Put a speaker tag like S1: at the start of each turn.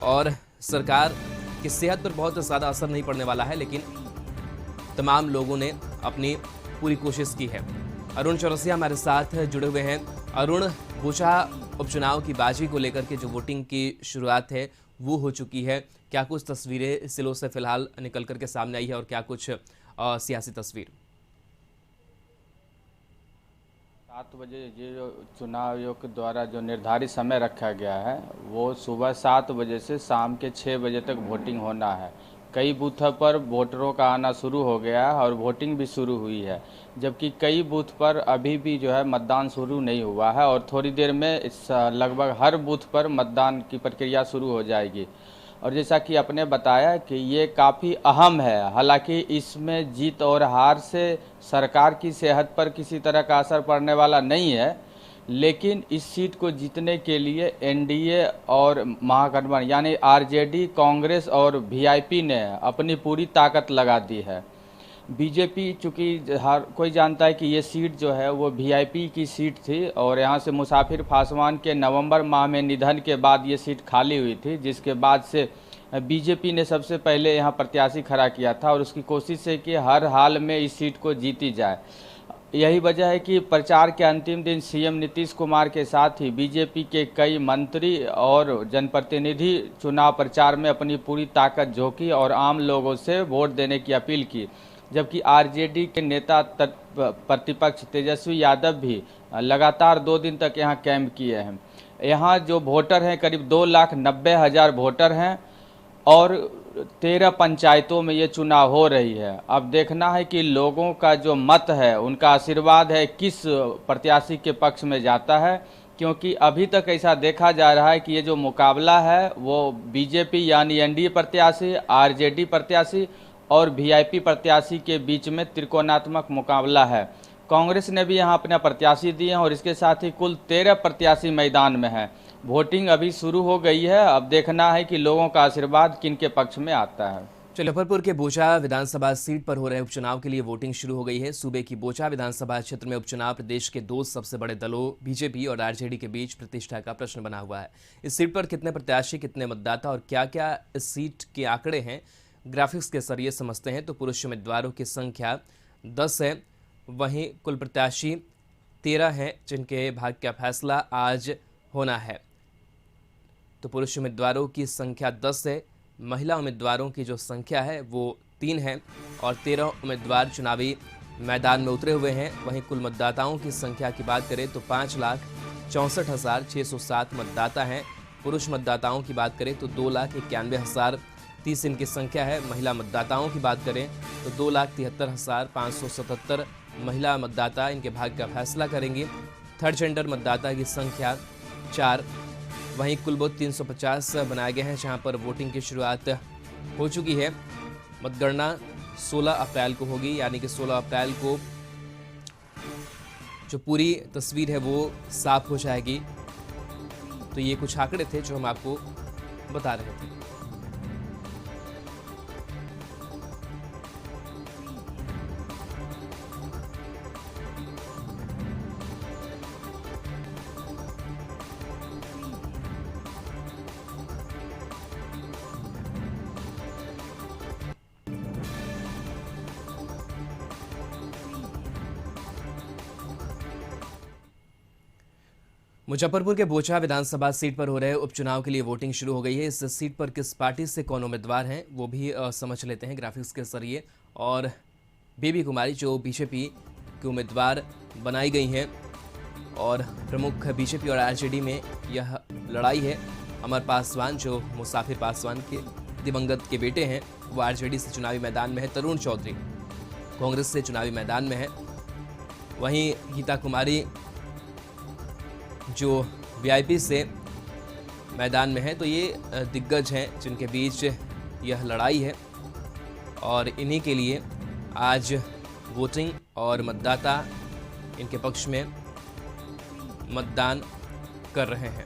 S1: और सरकार की सेहत पर बहुत ज़्यादा असर नहीं पड़ने वाला है, लेकिन तमाम लोगों ने अपनी पूरी कोशिश की है। अरुण चौरसिया हमारे साथ जुड़े हुए हैं। अरुण, बूचा उपचुनाव की बाजी को लेकर के जो वोटिंग की शुरुआत है वो हो चुकी है। क्या कुछ तस्वीरें जिलों से फिलहाल निकल करके सामने आई है और क्या कुछ सियासी तस्वीर?
S2: 7 बजे ये जो चुनाव आयोग के द्वारा जो निर्धारित समय रखा गया है वो सुबह 7 बजे से शाम के 6 बजे तक वोटिंग होना है। कई बूथों पर वोटरों का आना शुरू हो गया है और वोटिंग भी शुरू हुई है, जबकि कई बूथ पर अभी भी जो है मतदान शुरू नहीं हुआ है और थोड़ी देर में लगभग हर बूथ पर मतदान की प्रक्रिया शुरू हो जाएगी। और जैसा कि आपने बताया कि ये काफ़ी अहम है, हालांकि इसमें जीत और हार से सरकार की सेहत पर किसी तरह का असर पड़ने वाला नहीं है, लेकिन इस सीट को जीतने के लिए एनडीए और महागठबंधन यानी आरजेडी, कांग्रेस और वीआईपी ने अपनी पूरी ताकत लगा दी है। बीजेपी, चूँकि हर कोई जानता है कि ये सीट जो है वो वीआईपी की सीट थी और यहाँ से मुसाफिर पासवान के नवंबर माह में निधन के बाद ये सीट खाली हुई थी, जिसके बाद से बीजेपी ने सबसे पहले यहाँ प्रत्याशी खड़ा किया था और उसकी कोशिश है कि हर हाल में इस सीट को जीती जाए। यही वजह है कि प्रचार के अंतिम दिन सीएम नीतीश कुमार के साथ ही बीजेपी के कई मंत्री और जनप्रतिनिधि चुनाव प्रचार में अपनी पूरी ताकत झोंकी और आम लोगों से वोट देने की अपील की, जबकि आरजेडी के नेता प्रतिपक्ष तेजस्वी यादव भी लगातार 2 दिन तक यहाँ कैंप किए हैं। यहाँ जो वोटर हैं करीब 2,90,000 वोटर हैं और 13 पंचायतों में ये चुनाव हो रही है। अब देखना है कि लोगों का जो मत है, उनका आशीर्वाद है किस प्रत्याशी के पक्ष में जाता है, क्योंकि अभी तक ऐसा देखा जा रहा है कि ये जो मुकाबला है वो बीजेपी यानी एनडीए प्रत्याशी, आरजेडी प्रत्याशी और वीआईपी प्रत्याशी के बीच में त्रिकोणात्मक मुकाबला है। कांग्रेस ने भी यहाँ अपना प्रत्याशी दिए हैं और इसके साथ ही कुल 13 प्रत्याशी मैदान में हैं। वोटिंग अभी शुरू हो गई है, अब देखना है कि लोगों का आशीर्वाद किन के पक्ष में आता है।
S1: मुजफ्फरपुर के बोचा विधानसभा सीट पर हो रहे उपचुनाव के लिए वोटिंग शुरू हो गई है। सूबे की बोचा विधानसभा क्षेत्र में उपचुनाव प्रदेश के 2 सबसे बड़े दलों बीजेपी और आरजेडी के बीच प्रतिष्ठा का प्रश्न बना हुआ है। इस सीट पर कितने प्रत्याशी, कितने मतदाता और क्या क्या इस सीट के आंकड़े हैं, ग्राफिक्स के जरिए समझते हैं। तो पुरुष उम्मीदवारों की संख्या 10 है, वहीं कुल प्रत्याशी 13 हैं जिनके भाग्य का फैसला आज होना है। तो पुरुष उम्मीदवारों की संख्या 10 है, महिला उम्मीदवारों की जो संख्या है वो 3 है और 13 उम्मीदवार चुनावी मैदान में उतरे हुए हैं। वहीं कुल मतदाताओं की संख्या की बात करें तो 5,64,607 मतदाता हैं। पुरुष मतदाताओं की बात करें तो 2,91,030 इनकी संख्या है। महिला मतदाताओं की बात करें तो 2,73,577 महिला मतदाता इनके भाग्य का फैसला करेंगी। थर्ड जेंडर मतदाता की संख्या 4। वहीं कुल वोट 350 बनाए गए हैं, जहां पर वोटिंग की शुरुआत हो चुकी है। मतगणना 16 अप्रैल को होगी, यानी कि 16 अप्रैल को जो पूरी तस्वीर है वो साफ हो जाएगी। तो ये कुछ आंकड़े थे जो हम आपको बता रहे थे। मुजफ्फरपुर के बोचा विधानसभा सीट पर हो रहे उपचुनाव के लिए वोटिंग शुरू हो गई है। इस सीट पर किस पार्टी से कौन उम्मीदवार हैं वो भी समझ लेते हैं ग्राफिक्स के जरिए। और बेबी कुमारी जो बीजेपी की उम्मीदवार बनाई गई हैं और प्रमुख बीजेपी और आरजेडी में यह लड़ाई है। अमर पासवान जो मुसाफिर पासवान के दिवंगत के बेटे हैं वो आरजेडी से चुनावी मैदान में है। तरुण चौधरी कांग्रेस से चुनावी मैदान में है। वहीं गीता कुमारी जो वीआईपी से मैदान में है। तो ये दिग्गज हैं जिनके बीच यह लड़ाई है और इन्हीं के लिए आज वोटिंग और मतदाता इनके पक्ष में मतदान कर रहे हैं।